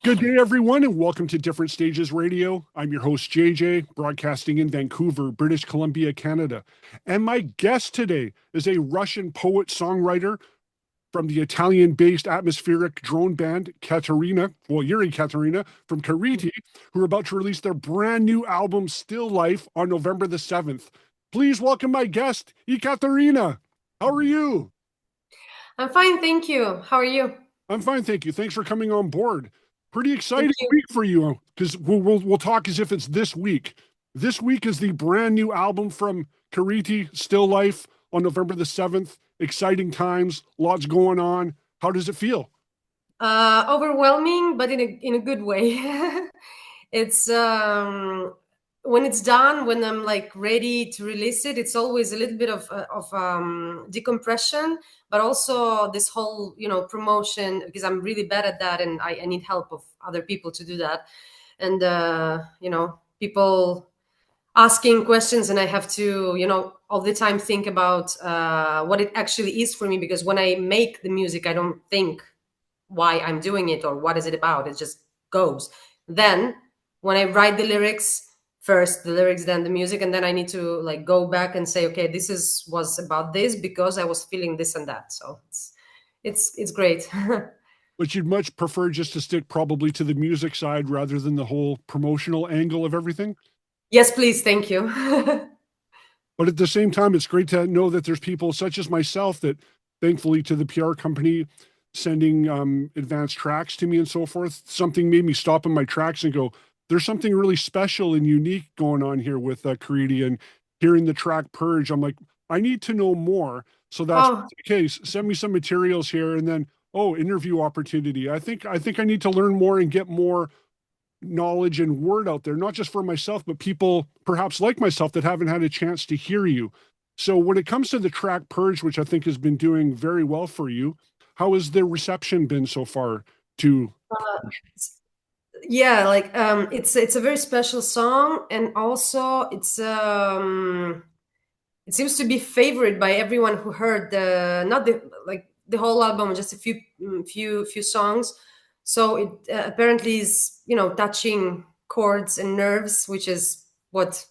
Good day, everyone, and welcome to Different Stages Radio. I'm your host, JJ, broadcasting in Vancouver, British Columbia, Canada. And my guest today is a Russian poet-songwriter from the Italian-based atmospheric drone band Katerina, well, Yuri Katerina, from Kariti, who are about to release their brand new album, Still Life, on November the 7th. Please welcome my guest, Ekaterina. How are you? I'm fine, thank you. How are you? I'm fine, thank you. Thanks for coming on board. Pretty Thank exciting you. week for you because we'll talk as if it's this week. This week is the brand new album from Kariti, Still Life, on November the 7th. Exciting times, lots going on. How does it feel? Overwhelming, but in a good way. It's when it's done, when I'm like ready to release it, it's always a little bit of decompression, but also this whole promotion, because I'm really bad at that, and I need help of other people to do that, and people asking questions, and I have to all the time think about what it actually is for me, because when I make the music, I don't think why I'm doing it or what is it about. It just goes. Then when I write the lyrics, first the lyrics, then the music, and then I need to like go back and say, okay, was about this because I was feeling this and that. So it's great. But you'd much prefer just to stick probably to the music side rather than the whole promotional angle of everything? Yes, please. Thank you. But at the same time, it's great to know that there's people such as myself that, thankfully, to the PR company sending advanced tracks to me and so forth, something made me stop in my tracks and go, there's something really special and unique going on here with Kariti. And hearing the track Purge, I'm like, I need to know more. So that's Oh, the case. Send me some materials here, and then, oh, interview opportunity. I think I need to learn more and get more knowledge and word out there, not just for myself, but people perhaps like myself that haven't had a chance to hear you. So when it comes to the track Purge, which I think has been doing very well for you, how has the reception been so far to Purge? yeah, like it's a very special song, and also it seems to be favored by everyone who heard the not the like the whole album, just a few songs. So it apparently is touching chords and nerves, which is what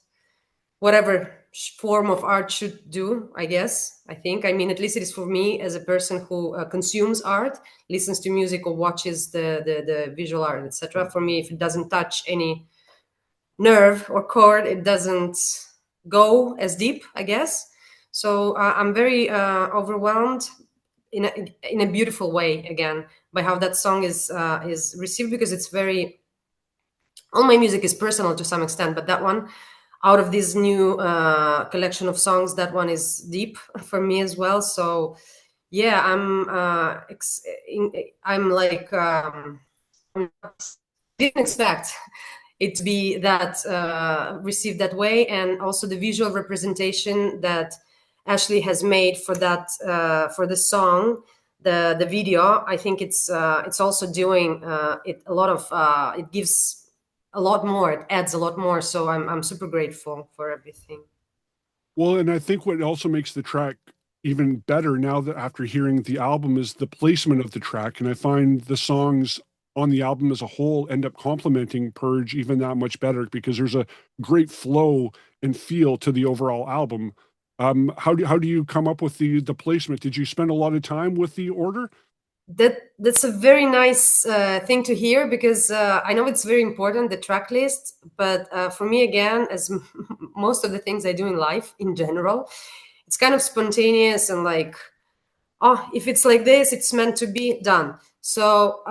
whatever form of art should do, I guess. I think, I mean, at least it is for me as a person who consumes art, listens to music, or watches the visual art, etc. For me, if it doesn't touch any nerve or chord, it doesn't go as deep, I guess. So I'm very overwhelmed in a beautiful way, again, by how that song is received, because it's very, all my music is personal to some extent, but that one, out of this new collection of songs, that one is deep for me as well. So yeah, I'm like didn't expect it to be that received that way, and also the visual representation that Ashley has made for that for the song, the video. I think it's also doing it a lot of it gives a lot more, it adds a lot more, so I'm super grateful for everything. Well, and I think what also makes the track even better now that after hearing the album is the placement of the track. And I find the songs on the album as a whole end up complementing Purge even that much better because there's a great flow and feel to the overall album. How do you come up with the placement? Did you spend a lot of time with the order? That's a very nice thing to hear, because I know it's very important, the track list, but for me, again, as most of the things I do in life in general, it's kind of spontaneous, and like, oh, if it's like this, it's meant to be done. So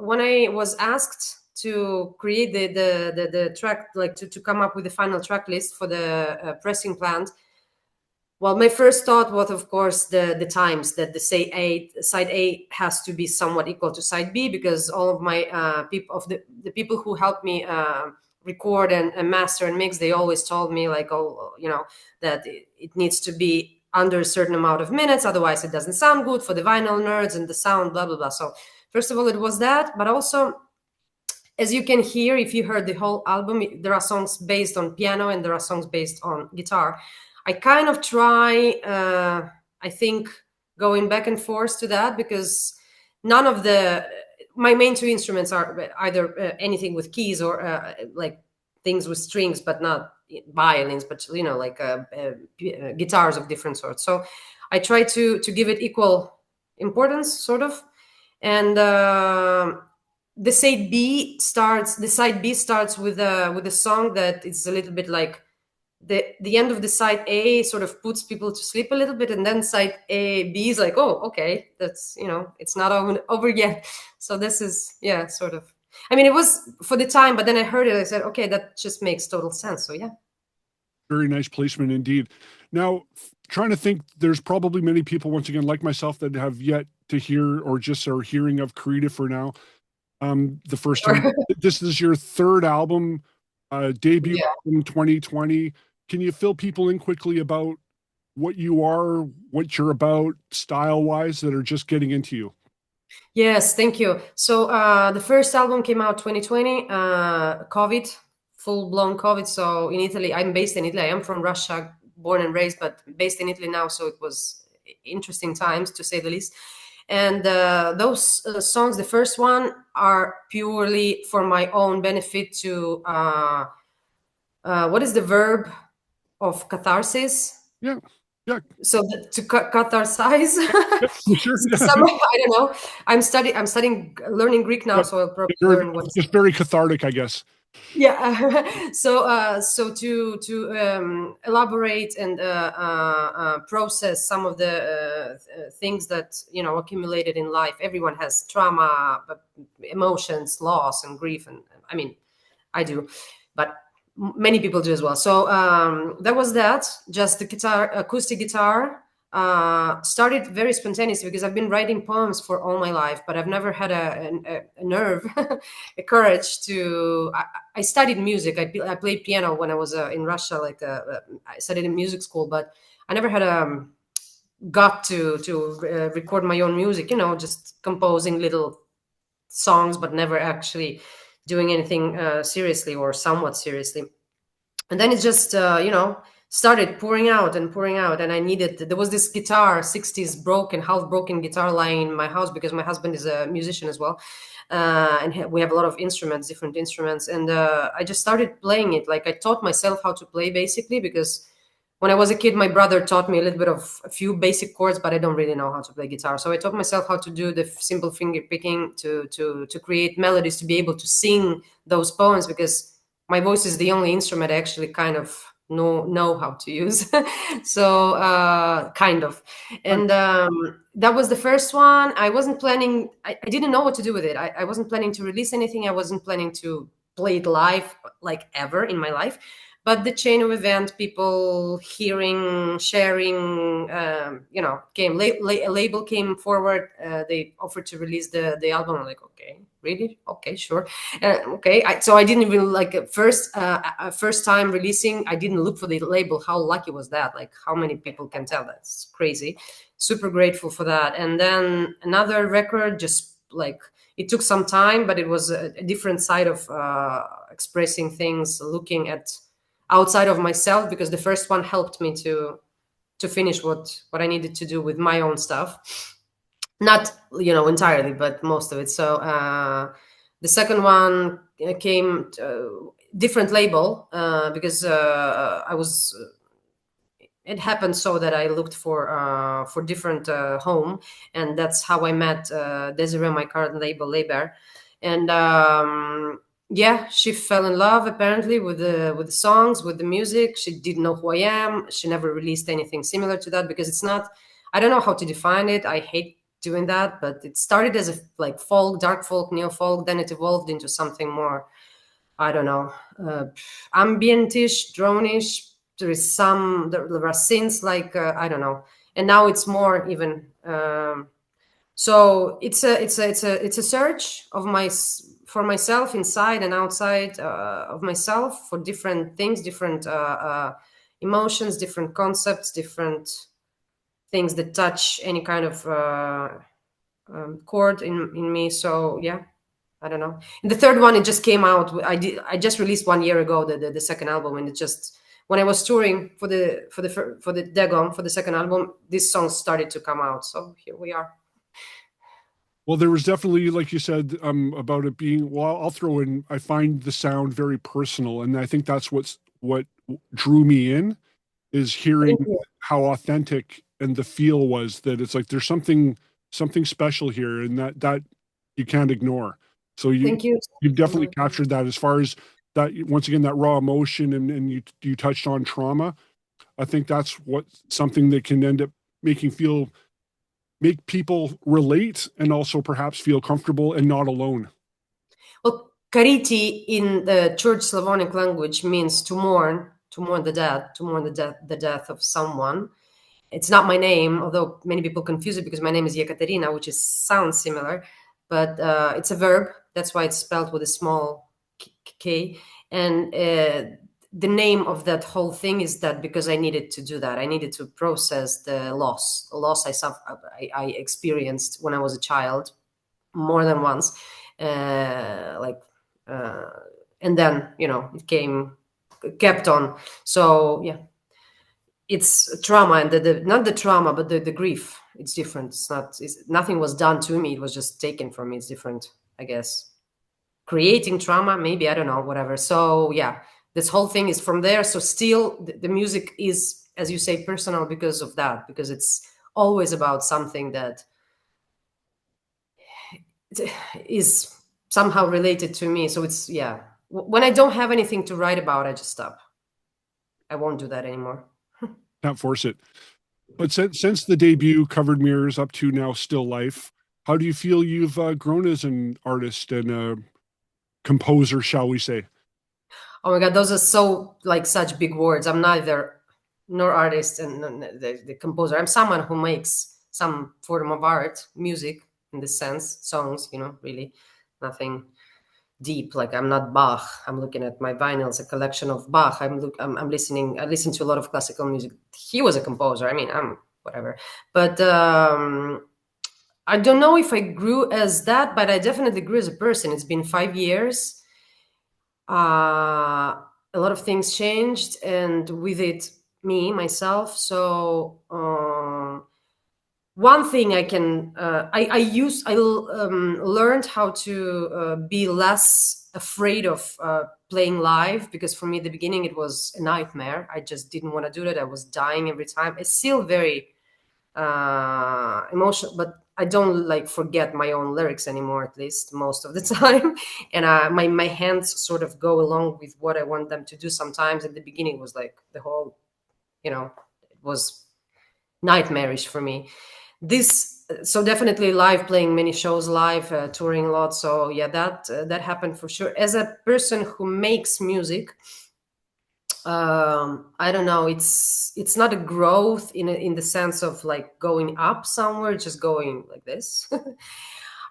when I was asked to create the track, like to come up with the final track list for the pressing plant, well, my first thought was, of course, the times that side A has to be somewhat equal to side B, because all of my people, of the people who helped me record and master and mix, they always told me, like, oh, that it needs to be under a certain amount of minutes, otherwise it doesn't sound good for the vinyl nerds and the sound, blah blah blah. So first of all, it was that, but also, as you can hear, if you heard the whole album, there are songs based on piano and there are songs based on guitar. I kind of try, I think, going back and forth to that, because none of the my main two instruments are either anything with keys or like things with strings, but not violins, but like guitars of different sorts. So I try to give it equal importance, sort of. And the side B starts with a song that is a little bit like the end of the side A sort of puts people to sleep a little bit, and then side B is like, oh, okay, that's it's not over yet. So this is sort of. I mean, it was for the time, but then I heard it. I said, okay, that just makes total sense. So yeah. Very nice placement indeed. Now, trying to think, there's probably many people, once again, like myself, that have yet to hear or just are hearing of Kariti for now. The first time. This is your third album, debut in 2020. Can you fill people in quickly about what you are, what you're about, style-wise, that are just getting into you? Yes, thank you. So the first album came out 2020, COVID, full-blown COVID. So in Italy, I'm based in Italy. I am from Russia, born and raised, but based in Italy now. So it was interesting times, to say the least. And those songs, the first one, are purely for my own benefit to, what is the verb of catharsis? Yeah, yeah. So to catharsize. Yeah, sure. Yeah. I don't know. I'm studying learning Greek now, Yeah. so I'll probably learn what. Just very cathartic, I guess. Yeah. So to elaborate and process some of the things that accumulated in life. Everyone has trauma, emotions, loss, and grief, and I mean, I do, but many people do as well. So that was that. Just the guitar, acoustic guitar. Started very spontaneous because I've been writing poems for all my life, but I've never had a nerve, a courage to. I studied music. I played piano when I was in Russia. Like I studied in music school, but I never had got to record my own music. Just composing little songs, but never actually doing anything seriously or somewhat seriously. And then it just started pouring out, and I needed. There was this guitar, 60s half broken guitar lying in my house because my husband is a musician as well, and we have a lot of instruments, different instruments, and I just started playing it. Like I taught myself how to play, basically, because when I was a kid, my brother taught me a little bit of a few basic chords, but I don't really know how to play guitar. So I taught myself how to do the simple finger picking to create melodies, to be able to sing those poems, because my voice is the only instrument I actually kind of know how to use. So kind of. And that was the first one. I wasn't planning, I didn't know what to do with it. I wasn't planning to release anything. I wasn't planning to play it live, like, ever in my life. But the chain of events, people hearing, sharing, came. A label came forward. They offered to release the album. I'm like, okay, really? Okay, sure. Okay. So I didn't even first time releasing. I didn't look for the label. How lucky was that? Like, how many people can tell? That's crazy. Super grateful for that. And then another record, just like, it took some time, but it was a different side of expressing things, looking at outside of myself, because the first one helped me to finish what I needed to do with my own stuff, not entirely, but most of it. So the second one came different label because I was it happened so that I looked for different home, and that's how I met Desiree, my current label, and she fell in love apparently with the songs, with the music. She didn't know who I am. She never released anything similar to that, because it's not. I don't know how to define it. I hate doing that, but it started as a folk, dark folk, neo folk. Then it evolved into something more. I don't know, ambientish, drone-ish. There are synths, I don't know, and now it's more even. So it's a search of for myself, inside and outside of myself, for different things, different emotions, different concepts, different things that touch any kind of chord in me. So yeah, I don't know. And the third one, it just came out. I just released 1 year ago the second album, and it just, when I was touring for the Dagon, for the second album, these songs started to come out. So here we are. Well, there was definitely, like you said, about it being, well, I'll throw in, I find the sound very personal. And I think that's what drew me in, is Thank hearing you. how authentic and the feel was, that it's like there's something special here, and that you can't ignore. So Thank you you've so definitely much. captured that, as far as that, once again, that raw emotion, and you touched on trauma. I think that's what something that can end up making feel make people relate, and also perhaps feel comfortable and not alone. Well, Kariti in the Church Slavonic language means to mourn the dead, to mourn the death of someone. It's not my name, although many people confuse it because my name is Ekaterina, which is sounds similar, but it's a verb. That's why it's spelled with a small k. And the name of that whole thing is that because I needed to do that. I needed to process the loss I experienced when I was a child more than once, like, uh, and then it kept on. So yeah, it's trauma, and the not the trauma but the grief, it's different. Nothing was done to me, it was just taken from me. It's different, I guess. Creating trauma, maybe, I don't know, whatever. So yeah, this whole thing is from there. So still the music is, as you say, personal because of that, because it's always about something that is somehow related to me. So it's, yeah, when I don't have anything to write about, I just stop. I won't do that anymore. Can't force it. But since the debut, Covered Mirrors, up to now, Still Life, how do you feel you've grown as an artist and a composer, shall we say? Oh my God, those are so like such big words. I'm neither nor artist and the composer. I'm someone who makes some form of art, music in this sense, songs, really nothing deep. Like, I'm not Bach. I'm looking at my vinyls, a collection of Bach. I'm listening. I listen to a lot of classical music. He was a composer. I mean, I'm whatever. But I don't know if I grew as that, but I definitely grew as a person. It's been 5 years. A lot of things changed, and with it, me myself. So one thing I can learned how to be less afraid of playing live, because for me at the beginning it was a nightmare. I just didn't want to do that. I was dying every time. It's still very emotional, but I don't like forget my own lyrics anymore, at least most of the time. And my hands sort of go along with what I want them to do. Sometimes at the beginning it was like the whole, it was nightmarish for me. This So definitely live, playing many shows live, touring a lot. So yeah, that happened for sure. As a person who makes music, I don't know, it's not a growth in the sense of like going up somewhere, just going like this.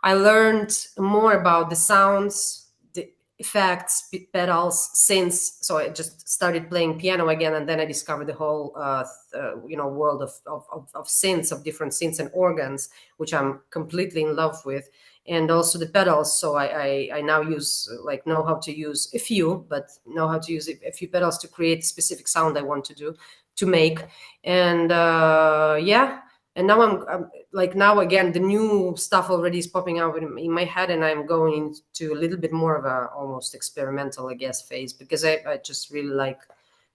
I learned more about the sounds, the effects, pedals, synths. So I just started playing piano again, and then I discovered the whole, world of synths, of different synths and organs, which I'm completely in love with, and also the pedals. So I now know how to use a few, but know how to use a few pedals to create specific sound I want to make, and yeah. And now I'm like, now again the new stuff already is popping out in my head, and I'm going into a little bit more of a almost experimental, I guess, phase, because I just really like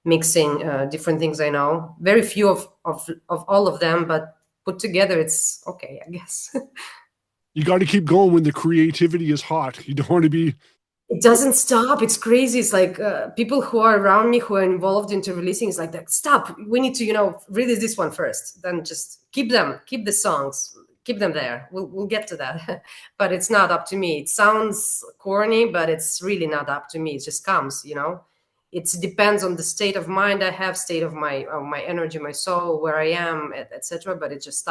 mixing different things. I know very few of all of them, but put together it's okay, I guess. You got to keep going when the creativity is hot. You don't want to be. It doesn't stop. It's crazy. It's like people who are around me who are involved into releasing, it's like that. Stop. We need to, release this one first. Then just keep the songs, keep them there. We'll get to that. But it's not up to me. It sounds corny, but it's really not up to me. It just comes. It depends on the state of mind I have, state of my energy, my soul, where I am, etc. But it's just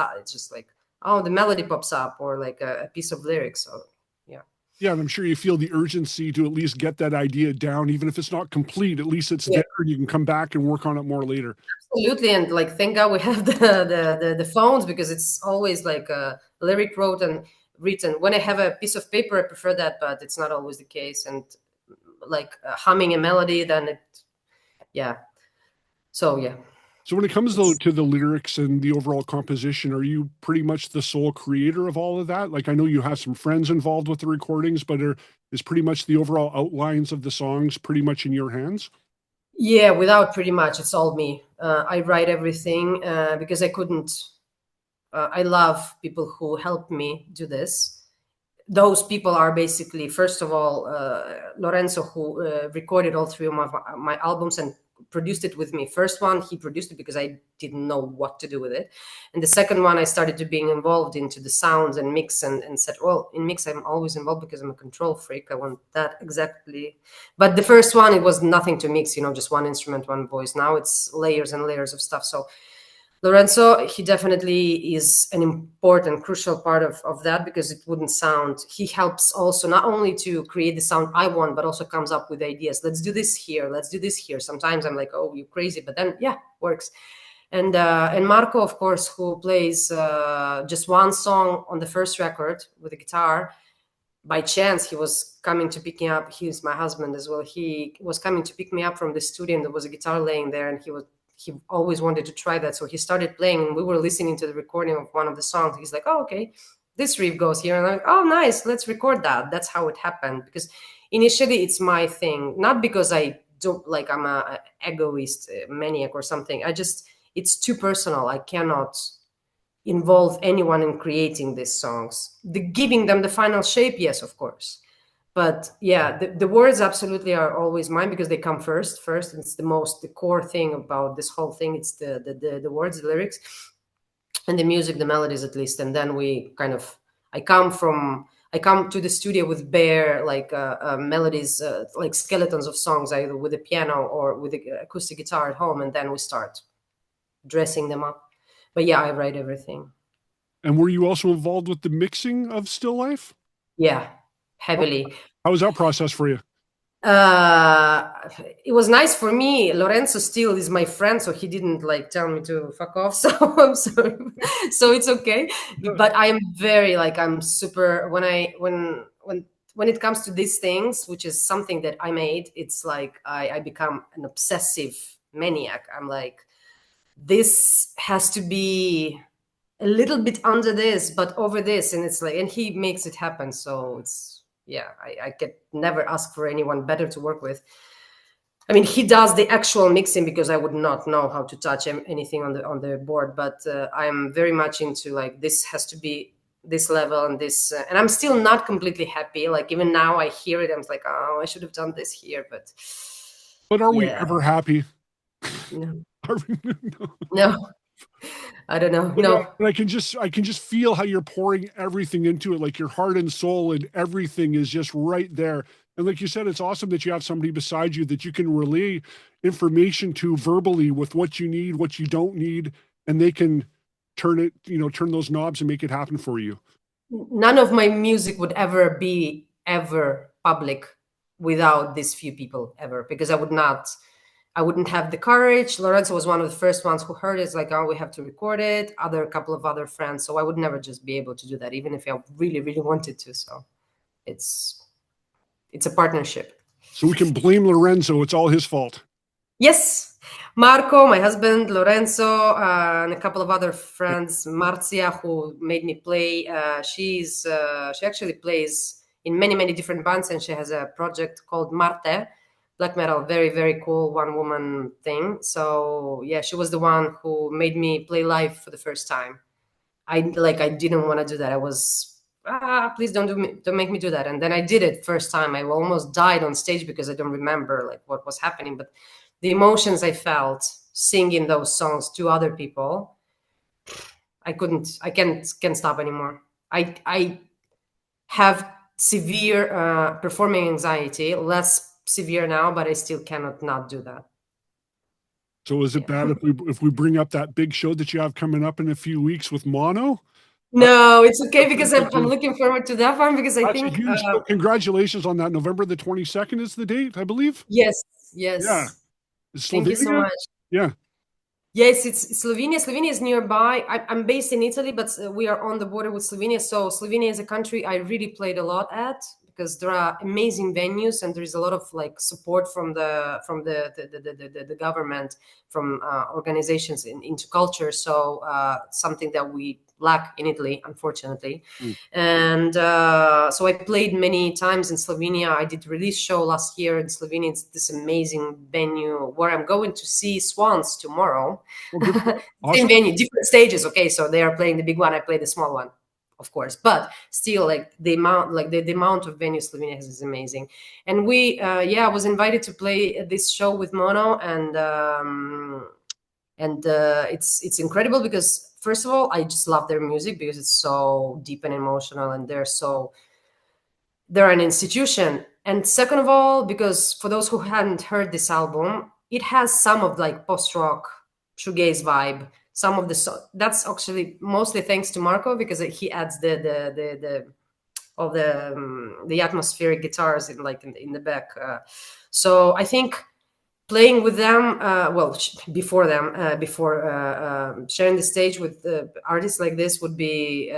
like, oh, the melody pops up, or like a piece of lyrics. So yeah. Yeah, and I'm sure you feel the urgency to at least get that idea down, even if it's not complete. At least it's Yeah. there, and you can come back and work on it more later. Absolutely, and like, thank God we have the phones, because it's always like a lyric wrote and written. When I have a piece of paper, I prefer that, but it's not always the case. And like humming a melody, then yeah. So yeah. So when it comes though It's to the lyrics and the overall composition, are you pretty much the sole creator of all of that? Like I know you have some friends involved with the recordings, but is pretty much the overall outlines of the songs pretty much in your hands? yeah, without pretty much, it's all me. I write everything because I couldn't. I love people who help me do this. Those people are basically, first of all, Lorenzo, who recorded all three of my albums and produced it with me. First one, he produced it because I didn't know what to do with it. And the second one, I started to being involved into the sounds and mix and said, well, in mix, I'm always involved because I'm a control freak. I want that exactly. But the first one, it was nothing to mix, just one instrument, one voice. Now it's layers and layers of stuff. So Lorenzo, he definitely is an important, crucial part of that because it wouldn't sound. He helps also not only to create the sound I want, but also comes up with ideas. Let's do this here. Let's do this here. Sometimes I'm like, oh, you crazy, but then yeah, works. And Marco, of course, who plays just one song on the first record with the guitar. By chance, he was coming to pick me up. He's my husband as well. He was coming to pick me up from the studio, and there was a guitar laying there, and he always wanted to try that. So he started playing, and we were listening to the recording of one of the songs. He's like, oh, okay, this riff goes here. And I'm like, oh, nice, let's record that. That's how it happened. Because initially it's my thing, not because I don't like, I'm a egoist, maniac or something. It's too personal. I cannot involve anyone in creating these songs. Giving them the final shape, yes, of course. But yeah, the words absolutely are always mine because they come first. First, it's the core thing about this whole thing. It's the words, the lyrics, and the music, the melodies at least. And then we kind of, I come to the studio with bare melodies, like skeletons of songs, either with a piano or with the acoustic guitar at home, and then we start dressing them up. But yeah, I write everything. And were you also involved with the mixing of Still Life? Yeah, How, heavily. how was that process for you? uh it was nice for me. Lorenzo still is my friend, so he didn't like tell me to fuck off. So I'm sorry. So it's okay. Yeah. But I am very like, I'm super when it comes to these things, which is something that I made, it's like I become an obsessive maniac. I'm like, this has to be a little bit under this but over this, and it's like, and he makes it happen. So it's, yeah, I could never ask for anyone better to work with. I mean, he does the actual mixing because I would not know how to touch anything on the board, but I'm very much into like, this has to be this level and this, and I'm still not completely happy. Like even now I hear it, I'm like, oh, I should have done this here, but But are we yeah, ever happy? no, Are we, no. no, I don't know, But, no. but I can just feel how you're pouring everything into it, like your heart and soul and everything is just right there. And like you said, it's awesome that you have somebody beside you that you can relay information to verbally with what you need, what you don't need, and they can turn those knobs and make it happen for you. None of my music would ever be ever public without these few people ever, because I wouldn't have the courage. Lorenzo was one of the first ones who heard it. It's like, oh, we have to record it. A couple of other friends. So I would never just be able to do that, even if I really, really wanted to. So it's a partnership. So we can blame Lorenzo. It's all his fault. Yes, Marco, my husband, Lorenzo, and a couple of other friends. Marzia, who made me play. She actually plays in many, many different bands, and she has a project called Marte, black metal, very, very cool one woman thing. So yeah, she was the one who made me play live for the first time. I didn't want to do that. I was, please don't make me do that. And then I did it first time. I almost died on stage because I don't remember like what was happening, but the emotions I felt singing those songs to other people, I can't stop anymore. I have severe performing anxiety, less severe now, but I still cannot not do that. So is it bad Yeah. if we bring up that big show that you have coming up in a few weeks with Mono? No, it's okay because I'm looking forward to that one because I That's a think huge deal. Congratulations on that. November the 22nd is the date, I believe. yes, Yeah. yes. Thank you so Slovenia? much. Yeah. Yes, it's Slovenia. Slovenia is nearby. I'm based in Italy, but we are on the border with Slovenia. So Slovenia is a country I really played a lot at because there are amazing venues and there is a lot of like support from the government, from organizations into culture. So something that we lack in Italy, unfortunately. Mm. And so I played many times in Slovenia. I did release show last year in Slovenia. It's this amazing venue where I'm going to see Swans tomorrow. Well, good. Same Awesome. venue, different stages. Okay, so they are playing the big one. I play the small one, of course, but still, like the amount, like the amount of venues Slovenia has is amazing. And we, I was invited to play this show with Mono, and it's incredible because first of all, I just love their music because it's so deep and emotional, and they're an institution. And second of all, because for those who hadn't heard this album, it has some of like post-rock shoegaze vibe. Some of that's actually mostly thanks to Marco, because he adds the atmospheric guitars in the back. So I think playing with them, before sharing the stage with artists like this would be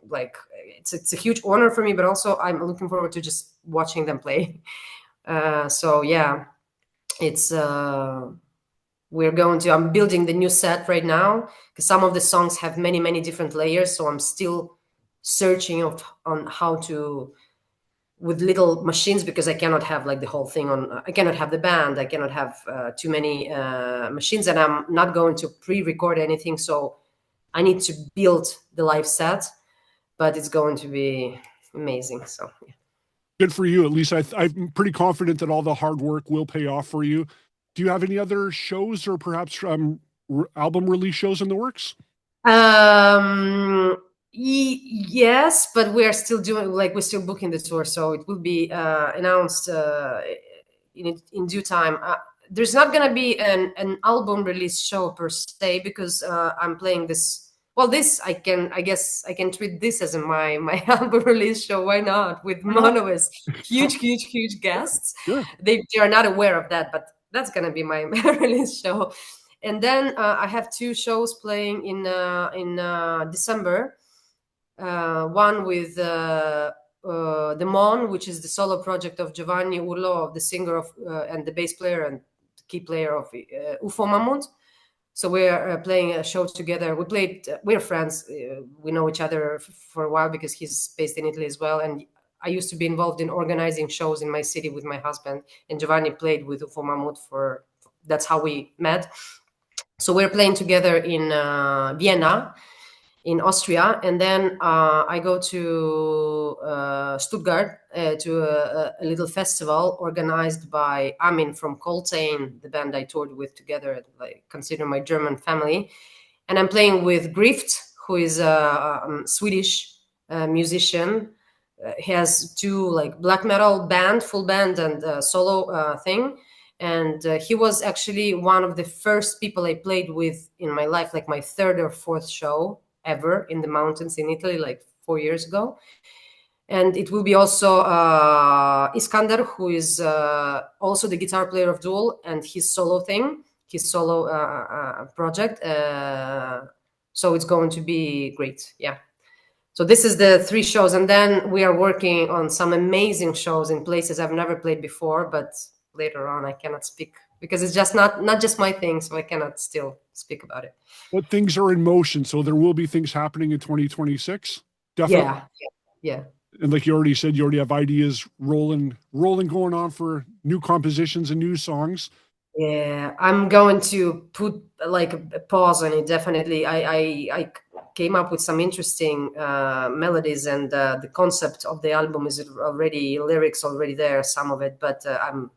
like it's a huge honor for me, but also I'm looking forward to just watching them play. So yeah, it's I'm building the new set right now because some of the songs have many different layers, so I'm still searching on how to, with little machines, because I cannot have like the whole thing on, I cannot have the band, I cannot have too many machines, and I'm not going to pre-record anything, so I need to build the live set, but it's going to be amazing. So yeah. Good for you. At least I'm pretty confident that all the hard work will pay off for you. Do you have any other shows or perhaps album release shows in the works? Yes, but we are still doing, like, we're still booking the tour, so it will be announced in due time. There's not gonna be an album release show per se, because I'm playing this. Well, this I guess I can treat this as my album release show. Why not? With Why not? Mono as huge guests. Sure. They are not aware of that, but that's gonna be my release show. And then I have two shows playing in December. One with the Mon, which is the solo project of Giovanni Urlo, of the singer of and the bass player and key player of UFO Mamut. So we're playing a show together. We're friends. We know each other for a while because he's based in Italy as well. And I used to be involved in organizing shows in my city with my husband. And Giovanni played with UFO Mamut that's how we met. So we're playing together in Vienna, in Austria, and then I go to Stuttgart to a little festival organized by Amin from Coltain, the band I toured with together. I consider my German family, and I'm playing with Grift, who is a Swedish musician. He has two like black metal band, full band, and solo thing. And he was actually one of the first people I played with in my life, like my third or fourth show ever in the mountains in Italy, like 4 years ago. And it will be also Iskander, who is also the guitar player of Duel, and his solo thing, his solo project. So it's going to be great. Yeah. So this is the three shows. And then we are working on some amazing shows in places I've never played before, but later on I cannot speak because it's just not just my thing, so I cannot still speak about it. But things are in motion, so there will be things happening in 2026. Definitely. Yeah. And like you already said, you already have ideas rolling going on for new compositions and new songs. Yeah, I'm going to put like a pause on it. Definitely, I came up with some interesting melodies, and the concept of the album is already lyrics already there, some of it, but I'm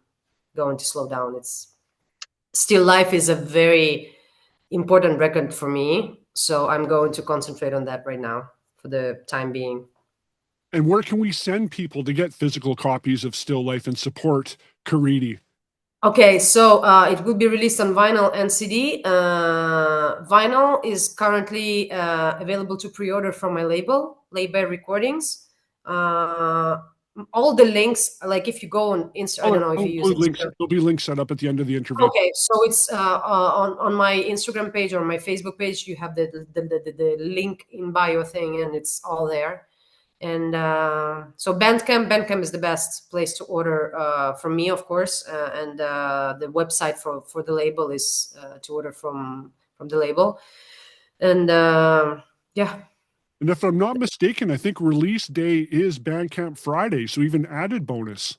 going to slow down. It's Still Life is a very important record for me, so I'm going to concentrate on that right now for the time being. And where can we send people to get physical copies of Still Life and support Kariti? Okay, so it will be released on vinyl and CD. Vinyl is currently available to pre-order from my label, Layby Recordings. All the links, like if you go on Instagram, I don't know if I'll you use include links. Instagram. There'll be links set up at the end of the interview. Okay, so it's on my Instagram page or my Facebook page. You have the link in bio thing, and it's all there. And so Bandcamp is the best place to order from me, of course, and the website for the label is to order from the label. And yeah. And if I'm not mistaken, I think release day is Bandcamp Friday, so even added bonus.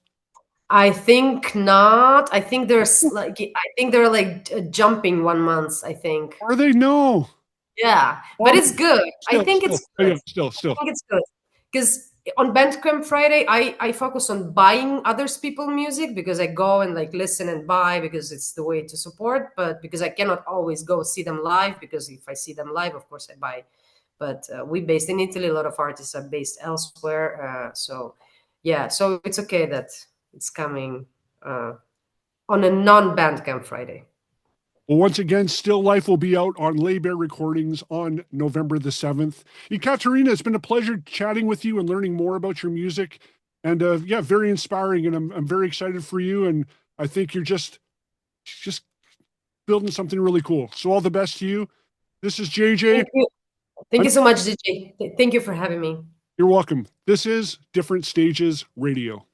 I think not. I think they're like jumping 1 month, I think. Are they? No. Yeah, but Oh, it's good. I still, think still, it's oh, good. yeah, still, I still. think it's good because on Bandcamp Friday, I focus on buying others people music because I go and like listen and buy because it's the way to support. But because I cannot always go see them live, because if I see them live, of course I buy. But we based in Italy. A lot of artists are based elsewhere. So yeah, so it's okay that it's coming on a non-Bandcamp Friday. Well, once again, Still Life will be out on Lay Bear Recordings on November the 7th. Ekaterina, it's been a pleasure chatting with you and learning more about your music. And yeah, very inspiring. And I'm very excited for you. And I think you're just building something really cool. So all the best to you. This is JJ. Thank you. Thank you so much, DJ. Thank you for having me. You're welcome. This is Different Stages Radio.